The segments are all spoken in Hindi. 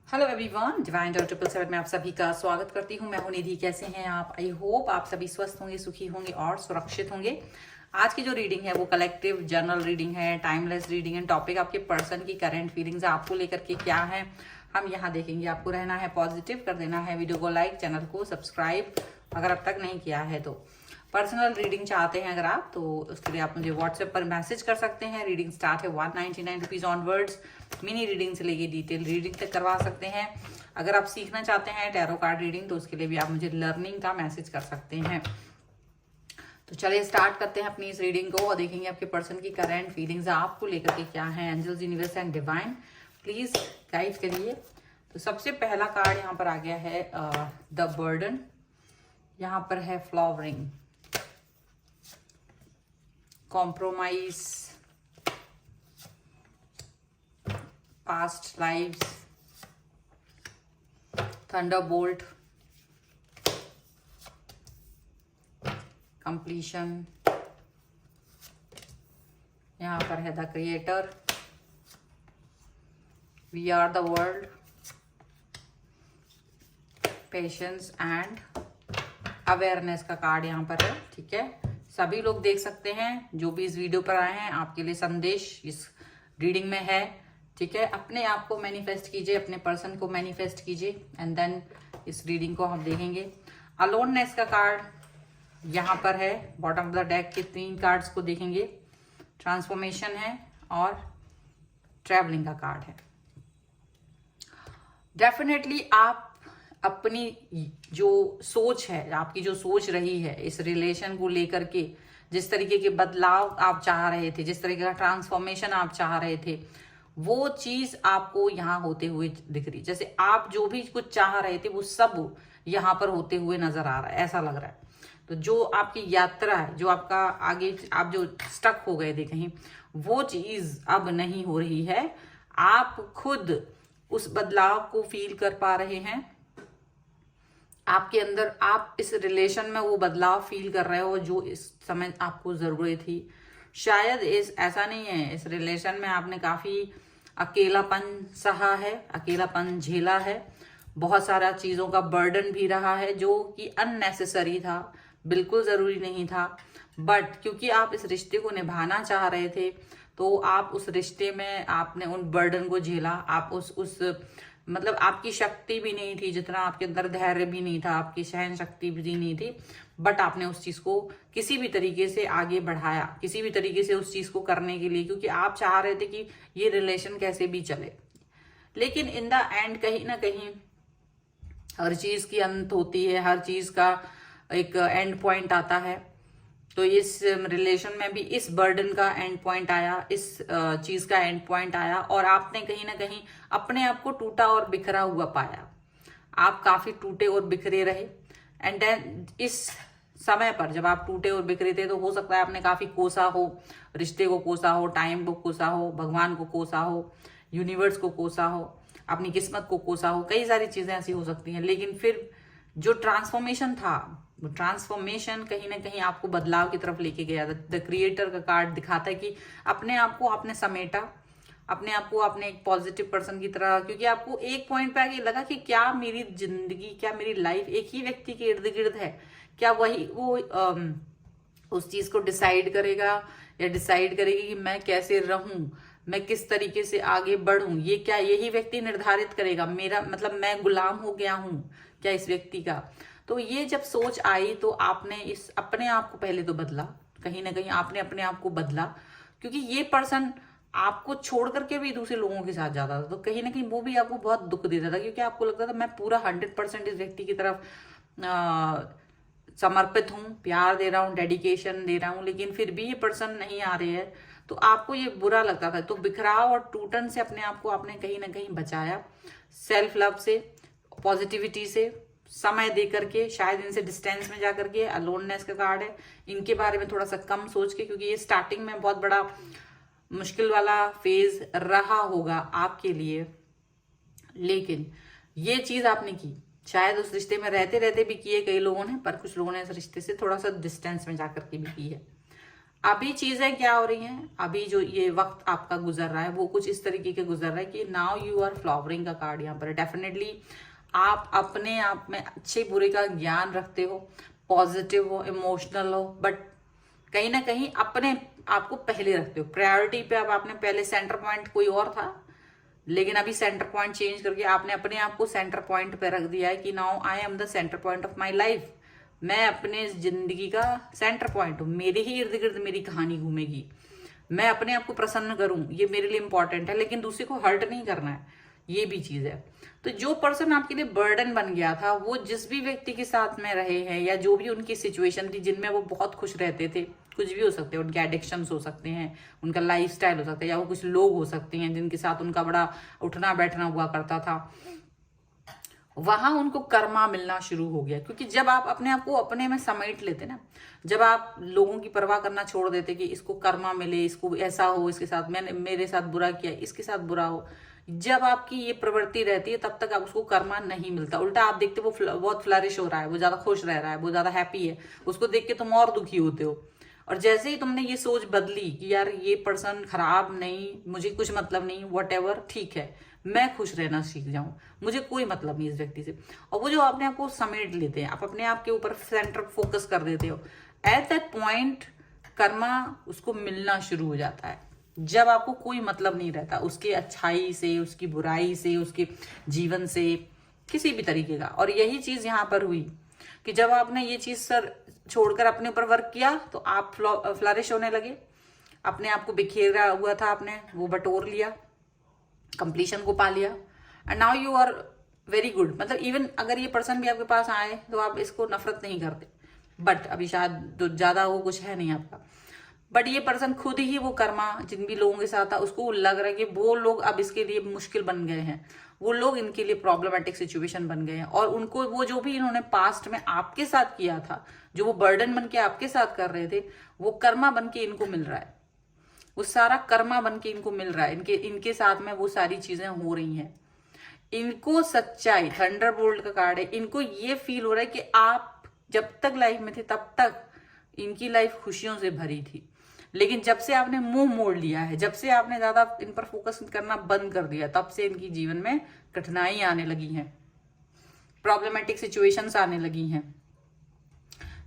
हेलो एवरीवन, डिवाइन डॉट 777 में आप सभी का स्वागत करती हूँ। मैं हूँ निधि। कैसे हैं आप? आई होप आप सभी स्वस्थ होंगे, सुखी होंगे और सुरक्षित होंगे। आज की जो रीडिंग है वो कलेक्टिव जर्नल रीडिंग है, टाइमलेस रीडिंग है। टॉपिक आपके पर्सन की करंट फीलिंग्स आपको लेकर के क्या है हम यहाँ देखेंगे। आपको रहना है पॉजिटिव, कर देना है वीडियो को लाइक, चैनल को सब्सक्राइब अगर अब तक नहीं किया है तो। पर्सनल रीडिंग चाहते हैं अगर आप, तो उसके लिए आप मुझे व्हाट्सएप पर मैसेज कर सकते हैं। रीडिंग स्टार्ट है 199 रुपीज ऑनवर्ड्स। मिनी रीडिंग से लेके डिटेल रीडिंग तक करवा सकते हैं। अगर आप सीखना चाहते हैं टैरो कार्ड रीडिंग तो उसके लिए भी आप मुझे लर्निंग का मैसेज कर सकते हैं। तो चलिए स्टार्ट करते हैं अपनी इस रीडिंग को और देखेंगे आपके पर्सन की करंट फीलिंग्स आपको लेकर के क्या है। Angels, universe and divine please guide करिए। तो सबसे पहला कार्ड यहाँ पर आ गया है द बर्डन। यहाँ पर है flowering, compromise, past lives, thunderbolt, completion. यहाँ पर है the creator, we are the world, patience and awareness का कार्ड यहाँ पर है। ठीक है, सभी लोग देख सकते हैं। जो भी इस वीडियो पर आए हैं आपके लिए संदेश इस रीडिंग में है। ठीक है, अपने आप को मैनिफेस्ट कीजिए, अपने पर्सन को मैनिफेस्ट कीजिए एंड देन इस रीडिंग को हम देखेंगे। अलोननेस का कार्ड यहाँ पर है। बॉटम ऑफ द डेक के 3 कार्ड्स को देखेंगे। ट्रांसफॉर्मेशन है और ट्रैवलिंग का कार्ड है। डेफिनेटली आप अपनी जो सोच है, आपकी जो सोच रही है इस रिलेशन को लेकर के, जिस तरीके के बदलाव आप चाह रहे थे, जिस तरीके का ट्रांसफॉर्मेशन आप चाह रहे थे, वो चीज आपको यहाँ होते हुए दिख रही। जैसे आप जो भी कुछ चाह रहे थे वो सब यहाँ पर होते हुए नजर आ रहा है, ऐसा लग रहा है। तो जो आपकी यात्रा है, जो आपका आगे आप जो स्टक हो गए थे कहीं, वो चीज अब नहीं हो रही है। आप खुद उस बदलाव को फील कर पा रहे हैं। आपके अंदर आप इस रिलेशन में वो बदलाव फील कर रहे हो जो इस समय आपको जरूरत थी। शायद ऐसा नहीं है, इस रिलेशन में आपने काफी अकेलापन सहा है, अकेलापन झेला है। बहुत सारा चीजों का बर्डन भी रहा है जो कि अननेसेसरी था, बिल्कुल जरूरी नहीं था। बट क्योंकि आप इस रिश्ते को निभाना चाह रहे थे तो आप उस रिश्ते में आपने उन बर्डन को झेला। आप उस मतलब आपकी शक्ति भी नहीं थी, जितना आपके अंदर धैर्य भी नहीं था, आपकी सहन शक्ति भी नहीं थी। बट आपने उस चीज को किसी भी तरीके से आगे बढ़ाया, किसी भी तरीके से उस चीज को करने के लिए, क्योंकि आप चाह रहे थे कि ये रिलेशन कैसे भी चले। लेकिन इन द एंड कहीं ना कहीं हर चीज की अंत होती है, हर चीज का एक एंड पॉइंट आता है। तो इस रिलेशन में भी इस बर्डन का एंड पॉइंट आया, इस चीज का एंड पॉइंट आया और आपने कहीं ना कहीं अपने आप को टूटा और बिखरा हुआ पाया। आप काफी टूटे और बिखरे रहे एंड देन इस समय पर जब आप टूटे और बिखरे थे तो हो सकता है आपने काफी कोसा हो, रिश्ते को कोसा हो, टाइम को कोसा हो, भगवान को कोसा हो, यूनिवर्स को कोसा हो, अपनी किस्मत को कोसा हो। कई सारी चीजें ऐसी हो सकती हैं। लेकिन फिर जो ट्रांसफॉर्मेशन था, वो ट्रांसफॉर्मेशन कहीं ना कहीं आपको बदलाव की तरफ लेके गया। द क्रिएटर का कार्ड दिखाता है कि अपने आप को आपने समेटा, अपने आप को आपने एक पॉजिटिव पर्सन की तरह, क्योंकि आपको एक पॉइंट पे आके लगा कि क्या मेरी जिंदगी, क्या मेरी लाइफ एक ही व्यक्ति के इर्द गिर्द है? क्या वही वो उस चीज को डिसाइड करेगा या डिसाइड करेगी कि मैं कैसे रहूं, मैं किस तरीके से आगे बढ़ूं? ये क्या यही व्यक्ति निर्धारित करेगा? मेरा मतलब मैं गुलाम हो गया हूं क्या इस व्यक्ति का? तो ये जब सोच आई तो आपने इस अपने आप को पहले तो बदला, कहीं ना कहीं आपने अपने आप को बदला, क्योंकि ये पर्सन आपको छोड़ करके भी दूसरे लोगों के साथ जाता था। तो कहीं ना कहीं वो भी आपको बहुत दुख देता था, क्योंकि आपको लगता था मैं पूरा 100% इस व्यक्ति की तरफ समर्पित हूँ, प्यार दे रहा हूँ, डेडिकेशन दे रहा हूँ, लेकिन फिर भी ये पर्सन नहीं आ रहे हैं तो आपको ये बुरा लगता था। तो बिखराव और टूटन से अपने आप को आपने कहीं ना कहीं बचाया, सेल्फ लव से, पॉजिटिविटी से, समय दे करके, शायद इनसे डिस्टेंस में जा करके। अलोननेस का कार्ड है, इनके बारे में थोड़ा सा कम सोच के, क्योंकि ये स्टार्टिंग में बहुत बड़ा मुश्किल वाला फेज रहा होगा आपके लिए। लेकिन ये चीज आपने की, शायद उस रिश्ते में रहते रहते भी किए कई लोगों ने, पर कुछ लोगों ने इस रिश्ते से थोड़ा सा डिस्टेंस में जाकर के भी की है। अभी चीजें क्या हो रही हैं, अभी जो ये वक्त आपका गुजर रहा है वो कुछ इस तरीके के गुजर रहा है कि नाउ यू आर फ्लावरिंग का कार्ड यहाँ पर डेफिनेटली आप अपने आप में अच्छे बुरे का ज्ञान रखते हो, पॉजिटिव हो, इमोशनल हो, बट कहीं ना कहीं अपने आपको पहले रखते हो प्रायोरिटी पे। अब आपने पहले सेंटर पॉइंट कोई और था, लेकिन अभी सेंटर पॉइंट चेंज करके आपने अपने आप को सेंटर पॉइंट पे रख दिया है कि now I am the centre point of my life. मैं अपने जिंदगी का सेंटर पॉइंट हूँ, मेरे ही इर्द गिर्द मेरी कहानी घूमेगी। मैं अपने आप को प्रसन्न करूं, ये मेरे लिए इंपॉर्टेंट है, लेकिन दूसरे को हर्ट नहीं करना है, ये भी चीज है। तो जो पर्सन आपके लिए बर्डन बन गया था, वो जिस भी व्यक्ति के साथ में रहे हैं या जो भी उनकी सिचुएशन थी जिनमें वो बहुत खुश रहते थे, कुछ भी हो सकते हैं, उनके एडिक्शंस हो सकते हैं, उनका लाइफस्टाइल हो सकता है, या वो कुछ लोग हो सकते हैं जिनके साथ उनका बड़ा उठना बैठना हुआ करता था, वहां उनको कर्मा मिलना शुरू हो गया। क्योंकि जब आप अपने आप को अपने में समेट लेते ना, जब आप लोगों की परवाह करना छोड़ देते कि इसको कर्मा मिले, इसको ऐसा हो, इसके साथ मैंने मेरे साथ बुरा किया, इसके साथ बुरा हो, जब आपकी ये प्रवृत्ति रहती है तब तक आप उसको कर्मा नहीं मिलता। उल्टा आप देखते वो बहुत फ्लरिश हो रहा है, वो ज्यादा खुश रह रहा है, वो ज्यादा हैप्पी है, उसको देख के तुम और दुखी होते हो। और जैसे ही तुमने ये सोच बदली कि यार ये पर्सन खराब नहीं, मुझे कुछ मतलब नहीं, वट एवर, ठीक है, मैं खुश रहना सीख जाऊं, मुझे कोई मतलब नहीं इस व्यक्ति से, और वो जो अपने आप को समेट लेते हैं, आप अपने आप के ऊपर सेंटर फोकस कर देते हो, एट दैट पॉइंट कर्मा उसको मिलना शुरू हो जाता है। जब आपको कोई मतलब नहीं रहता उसके अच्छाई से, उसकी बुराई से, उसके जीवन से, किसी भी तरीके का। और यही चीज यहाँ पर हुई कि जब आपने ये चीज सर छोड़कर अपने ऊपर वर्क किया तो आप फ्लरिश होने लगे, अपने आप को बिखेरा हुआ था आपने वो बटोर लिया, कंप्लीशन को पा लिया, and now you are very good. मतलब इवन अगर ये पर्सन भी आपके पास आए तो आप इसको नफरत नहीं करते, बट अभी शायद तो ज्यादा वो कुछ है नहीं आपका, बट ये पर्सन खुद ही वो कर्मा जिन भी लोगों के साथ था उसको लग रहा है कि वो लोग अब इसके लिए मुश्किल बन गए हैं, वो लोग इनके लिए प्रॉब्लमेटिक सिचुएशन बन गए हैं, और उनको वो जो भी इन्होंने पास्ट में आपके साथ किया था, जो वो बर्डन बन के आपके साथ कर रहे थे, वो कर्मा बन के इनको मिल रहा है, वो सारा कर्मा बन के इनको मिल रहा है, इनके साथ में वो सारी चीजें हो रही हैं। इनको सच्चाई, थंडरबोल्ट का कार्ड है, इनको ये फील हो रहा है कि आप जब तक लाइफ में थे तब तक इनकी लाइफ खुशियों से भरी थी, लेकिन जब से आपने मुंह मोड़ लिया है, जब से आपने ज्यादा इन पर फोकस करना बंद कर दिया, तब से इनकी जीवन में कठिनाई आने लगी हैं, प्रॉब्लमेटिक सिचुएशंस आने लगी हैं।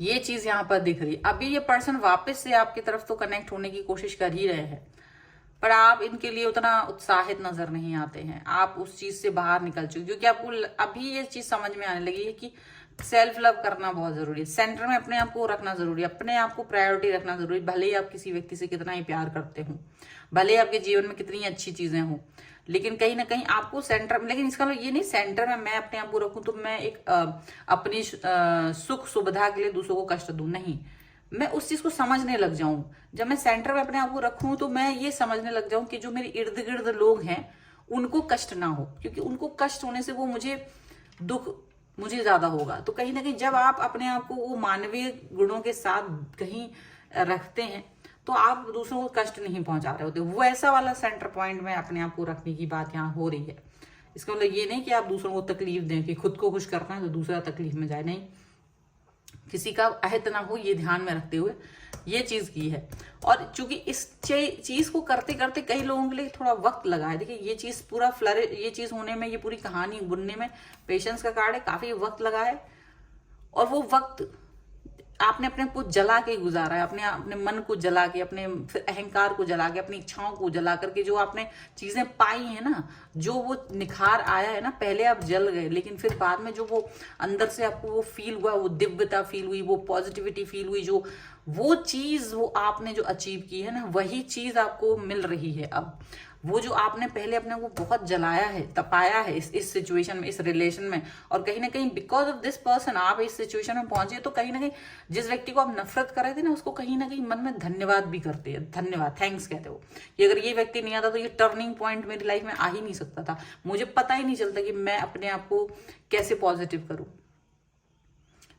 ये चीज यहां पर दिख रही। अभी ये पर्सन वापस से आपकी तरफ तो कनेक्ट होने की कोशिश कर ही रहे हैं, पर आप इनके लिए उतना उत्साहित नजर नहीं आते हैं, आप उस चीज से बाहर निकल चुके, क्योंकि आपको अभी ये चीज समझ में आने लगी है कि सेल्फ लव करना बहुत जरूरी है, सेंटर में अपने आप को रखना जरूरी है, अपने आप को प्रायोरिटी रखना जरूरी है। भले ही आप किसी व्यक्ति से कितना ही प्यार करते हो, भले ही आपके जीवन में कितनी अच्छी चीजें हो, लेकिन कहीं ना कहीं आपको सेंटर में, लेकिन इसका मतलब ये नहीं सेंटर में मैं अपने आप को रखूं तो मैं एक अपनी सुख सुविधा के लिए दूसरों को कष्ट दूं, नहीं, मैं उस चीज को समझने लग जाऊं। जब मैं सेंटर में अपने आप को रखूं तो मैं ये समझने लग जाऊं कि जो मेरे इर्द गिर्द लोग हैं उनको कष्ट ना हो, क्योंकि उनको कष्ट होने से वो दुख मुझे ज्यादा होगा। तो कहीं ना कहीं जब आप अपने आप को वो मानवीय गुणों के साथ कहीं रखते हैं तो आप दूसरों को कष्ट नहीं पहुंचा रहे होते। वो ऐसा वाला सेंटर पॉइंट में अपने आप को रखने की बात यहाँ हो रही है। इसका मतलब ये नहीं कि आप दूसरों को तकलीफ दें, कि खुद को खुश करना है तो दूसरा तकलीफ में जाए, नहीं, किसी का अहित ना हो, ये ध्यान में रखते हुए ये चीज की है। और चूंकि इस चीज को करते करते कई लोगों के लिए थोड़ा वक्त लगा है, देखिए ये चीज पूरा ये चीज होने में, ये पूरी कहानी बुनने में पेशेंस का कार्ड है, काफी वक्त लगा है, और वो वक्त आपने अपने को जला के गुजारा है, अपने मन को जला के, अपने अहंकार को जला के, अपनी इच्छाओं को जला करके जो आपने चीजें पाई है ना, जो वो निखार आया है ना, पहले आप जल गए, लेकिन फिर बाद में जो वो अंदर से आपको वो फील हुआ, वो दिव्यता फील हुई, वो पॉजिटिविटी फील हुई, जो वो चीज वो आपने जो अचीव की है ना, वही चीज आपको मिल रही है अब। वो जो आपने पहले अपने को बहुत जलाया है, तपाया है इस सिचुएशन में, इस रिलेशन में, और कहीं ना कहीं बिकॉज ऑफ दिस पर्सन आप इस सिचुएशन में पहुंचे, तो कहीं ना कहीं जिस व्यक्ति को आप नफरत कर रहे थे ना, उसको कहीं ना कहीं मन में धन्यवाद भी करते हैं, धन्यवाद, थैंक्स कहते हो कि अगर ये व्यक्ति नहीं आता तो ये टर्निंग पॉइंट मेरी लाइफ में आ ही नहीं सकता था, मुझे पता ही नहीं चलता कि मैं अपने आप को कैसे पॉजिटिव करूं।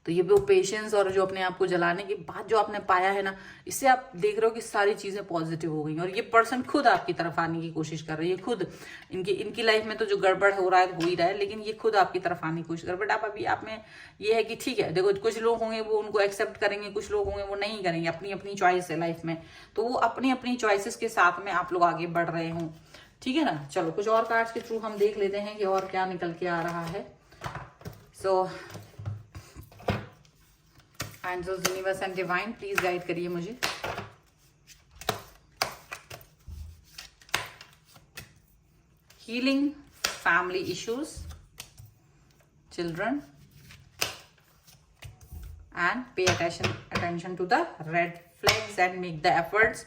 तो ये वो पेशेंस और जो अपने आप को जलाने के बाद जो आपने पाया है ना, इससे आप देख रहे हो कि सारी चीजें पॉजिटिव हो गई और ये पर्सन खुद आपकी तरफ आने की कोशिश कर रही है। खुद इनकी लाइफ में तो जो गड़बड़ हो रहा है हो ही रहा है, लेकिन ये खुद आपकी तरफ आने की कोशिश कर। बट आप अभी आप में ये है कि ठीक है, देखो कुछ लोग होंगे वो उनको एक्सेप्ट करेंगे, कुछ लोग होंगे वो नहीं करेंगे, अपनी अपनी चॉइस है लाइफ में। तो वो अपनी अपनी चॉइसेस के साथ में आप लोग आगे बढ़ रहे हो, ठीक है ना। चलो कुछ और कार्ड्स के थ्रू हम देख लेते हैं कि और क्या निकल के आ रहा है। So angels, universe and divine please guide करिए मुझे। Healing family issues, children and pay attention to the red flags and make the efforts.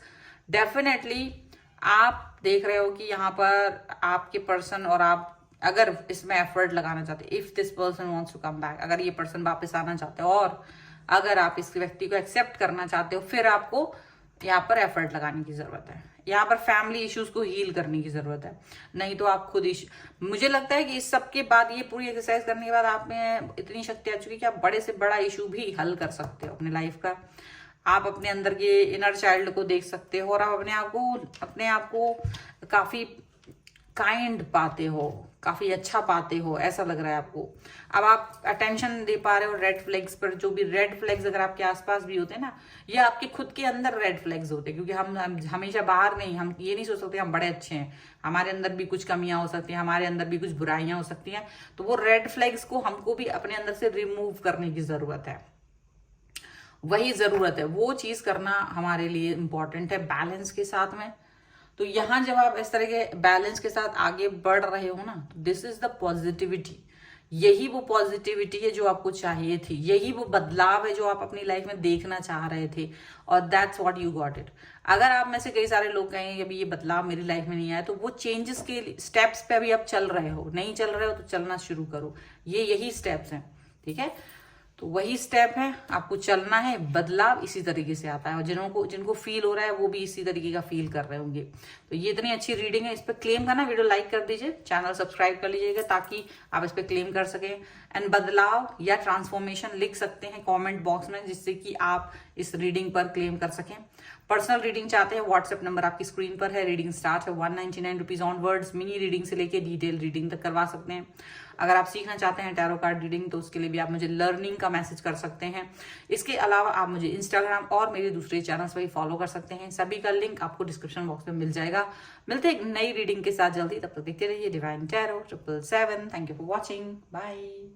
Definitely आप देख रहे हो कि यहाँ पर आपके पर्सन और आप अगर इसमें एफर्ट लगाना चाहते, if this person wants to come back, अगर ये पर्सन वापस आना चाहते हो और अगर आप इस व्यक्ति को एक्सेप्ट करना चाहते हो, फिर आपको यहाँ पर एफर्ट लगाने की जरूरत है। यहाँ पर फैमिली इश्यूज को हील करने की जरूरत है, नहीं तो आप खुद मुझे लगता है कि इस सब के बाद, ये पूरी एक्सरसाइज करने के बाद आप में इतनी शक्ति आ चुकी है कि आप बड़े से बड़ा इशू भी हल कर सकते हो अपने लाइफ का। आप अपने अंदर के इनर चाइल्ड को देख सकते हो और आप अपने आप को काफी काइंड पाते हो, काफी अच्छा पाते हो, ऐसा लग रहा है आपको। अब आप अटेंशन दे पा रहे हो रेड फ्लैग्स पर। जो भी रेड फ्लैग्स अगर आपके आसपास भी होते हैं ना, ये आपके खुद के अंदर रेड फ्लैग्स होते हैं, क्योंकि हम हमेशा बाहर नहीं, हम ये नहीं सोच सकते हम बड़े अच्छे हैं, हमारे अंदर भी कुछ कमियां हो सकती हैं, हमारे अंदर भी कुछ बुराइयां हो सकती हैं। तो वो रेड फ्लैग्स को हमको भी अपने अंदर से रिमूव करने की जरूरत है, वही जरूरत है, वो चीज करना हमारे लिए इंपॉर्टेंट है बैलेंस के साथ में। तो यहां जब आप इस तरह के बैलेंस के साथ आगे बढ़ रहे हो ना, तो दिस इज द पॉजिटिविटी। यही वो पॉजिटिविटी है जो आपको चाहिए थी, यही वो बदलाव है जो आप अपनी लाइफ में देखना चाह रहे थे, और that's what you got it. अगर आप में से कई सारे लोग कहेंगे कि अभी ये बदलाव मेरी लाइफ में नहीं आया, तो वो चेंजेस के स्टेप्स पे अभी आप चल रहे हो, नहीं चल रहे हो तो चलना शुरू करो। ये यही स्टेप्स हैं, ठीक है। तो वही स्टेप है, आपको चलना है। बदलाव इसी तरीके से आता है, और जिनको फील हो रहा है वो भी इसी तरीके का फील कर रहे होंगे। तो ये इतनी अच्छी रीडिंग है, इस पर क्लेम करना, वीडियो लाइक कर दीजिए, चैनल सब्सक्राइब कर लीजिएगा ताकि आप इस पर क्लेम कर सकें। एंड बदलाव या ट्रांसफॉर्मेशन लिख सकते हैं कॉमेंट बॉक्स में, जिससे कि आप इस रीडिंग पर क्लेम कर सकें। पर्सनल रीडिंग चाहते हैं, व्हाट्सएप नंबर आपकी स्क्रीन पर है। रीडिंग स्टार्ट है 199 रुपीज ऑनवर्ड्स। मिनी रीडिंग से लेके डिटेल रीडिंग तक करवा सकते हैं। अगर आप सीखना चाहते हैं टैरो कार्ड रीडिंग, तो उसके लिए भी आप मुझे लर्निंग का मैसेज कर सकते हैं। इसके अलावा आप मुझे इंस्टाग्राम और मेरे दूसरे चैनल्स पर भी फॉलो कर सकते हैं, सभी का लिंक आपको डिस्क्रिप्शन बॉक्स में मिल जाएगा। मिलते हैं एक नई रीडिंग के साथ जल्दी, तब तक देखते रहिए divine tarot 777। Thank you for watching, bye.